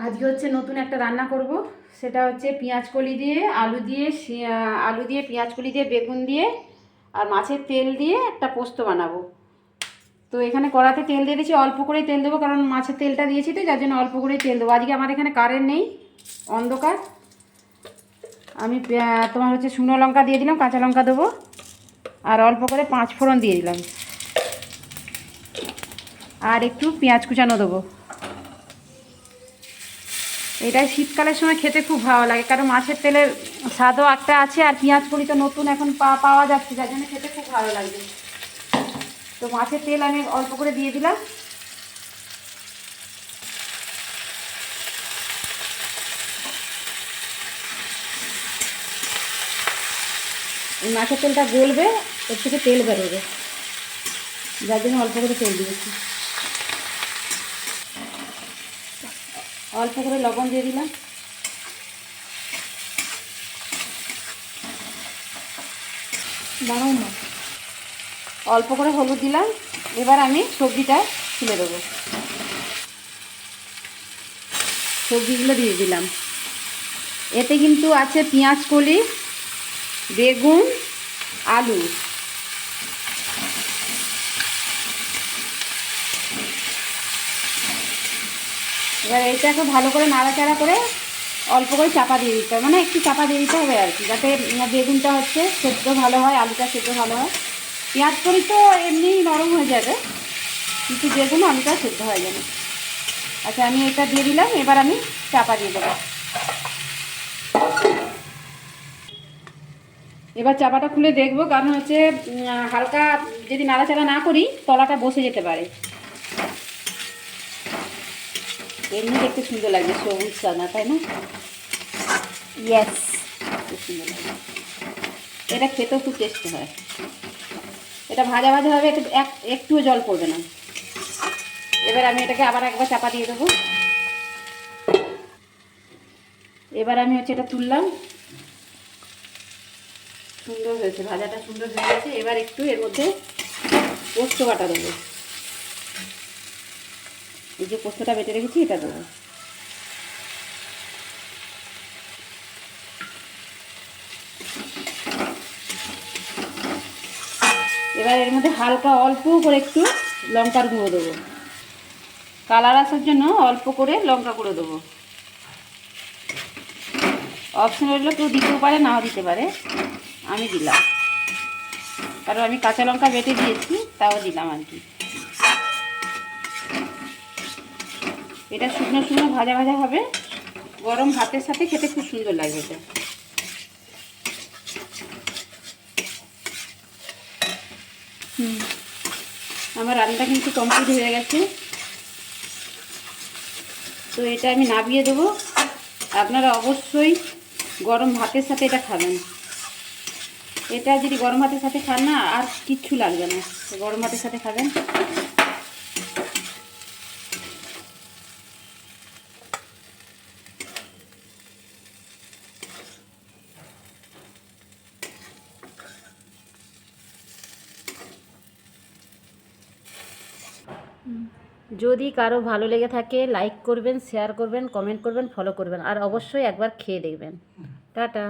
আজকে হচ্ছে নতুন একটা রান্না করব, সেটা হচ্ছে পেঁয়াজ কলি দিয়ে আলু দিয়ে পেঁয়াজ কলি দিয়ে বেগুন দিয়ে আর মাছের তেল দিয়ে একটা পোস্ত বানাবো। তো এখানে কড়াতে তেল দিয়ে দিয়েছি, অল্প করেই তেল দেবো কারণ মাছের তেলটা দিয়েছি তো, যার জন্য অল্প করেই তেল দেবো। আজকে আমার এখানে কারেন্ট নেই, অন্ধকার। আমি তোমার হচ্ছে শুকনো লঙ্কা দিয়ে দিলাম, কাঁচা লঙ্কা দেবো আর অল্প করে 5 ফোড়ন দিয়ে দিলাম আর একটু পেঁয়াজ কুচানো দেবো। এটাই শীতকালের সময় খেতে খুব ভালো লাগে, কারণ মাছের তেলের স্বাদও একটা আছে আর পেঁয়াজ কলি তো নতুন এখন পাওয়া যাচ্ছে, যার জন্য খেতে খুব ভালো লাগবে। তো মাছের তেল আমি অল্প করে দিয়ে দিলাম। এই মাছের তেলটা গলবে, এর থেকে তেল বেরোবে, যার জন্য অল্প করে তেল দিয়েছি। অল্প করে লবণ দিয়ে দিলাম, দাঁড়াও না, অল্প করে হলুদ দিলাম। এবার আমি সবজিটা তুলে দেবো, সবজিগুলো দিয়ে দিলাম। এতে কিন্তু আছে পেঁয়াজ কলি, বেগুন, আলু। এবার এইটাকে ভালো করে নাড়াচাড়া করে অল্প করে চাপা দিয়ে দিতে হবে, মানে একটু চাপা দিয়ে দিতে হবে আর কি, যাতে বেগুনটা হচ্ছে সেদ্ধ ভালো হয়, আলুটা সেদ্ধ ভালো হয়। পেঁয়াজ কলি তো এমনিই নরম হয়ে যাবে, কিন্তু বেগুন আলুটা সেদ্ধ হয়ে যাবে। আচ্ছা, আমি এটা দিয়ে দিলাম, এবার আমি চাপা দিয়ে দেবো। এবার চাপাটা খুলে দেখবো, কারণ হচ্ছে হালকা যদি নাড়াচাড়া না করি তলাটা বসে যেতে পারে। এমনি দেখতে সুন্দর লাগবে সবুজ চানা, তাই না? ইয়েস, খুব সুন্দর লাগে। এটা খেতেও খুব টেস্টি হয়। এটা ভাজা ভাজা হবে, একটুও জল পড়বে না। এবার আমি এটাকে আবার একবার চাপা দিয়ে দেবো। এবার আমি হচ্ছে এটা তুললাম, সুন্দর হয়েছে, ভাজাটা সুন্দর হয়ে গেছে। এবার একটু এর মধ্যে পোস্ত বাটা দেবো, এই যে পোস্তটা বেটে রেখেছি এটা দেবো। এবার এর মধ্যে হালকা অল্প করে একটু লঙ্কার গুঁড়ো দেবো, কালার আসার জন্য অল্প করে লঙ্কা গুঁড়ো দেবো। অপশনাল কেউ দিতেও পারে, নাও দিতে পারে, আমি দিলাম কারণ আমি কাঁচা লঙ্কা বেটে দিয়েছি, তাও দিলাম আর কি। এটা শুকনো শুকনো ভাজা ভাজা হবে, গরম ভাতের সাথে খেতে খুব সুন্দর লাগবে এটা। আমার রান্নাটা কিন্তু কমপ্লিট হয়ে গেছে। তো এটা আমি নামিয়ে দেবো। আপনারা অবশ্যই গরম ভাতের সাথে এটা খাবেন। এটা যদি গরম ভাতের সাথে খান না, আর কিচ্ছু লাগবে না, গরম ভাতের সাথে খাবেন। যদি কারো ভালো লেগে থাকে লাইক করবেন, শেয়ার করবেন, কমেন্ট করবেন, ফলো করবেন আর অবশ্যই একবার খেয়ে দেখবেন। টাটা।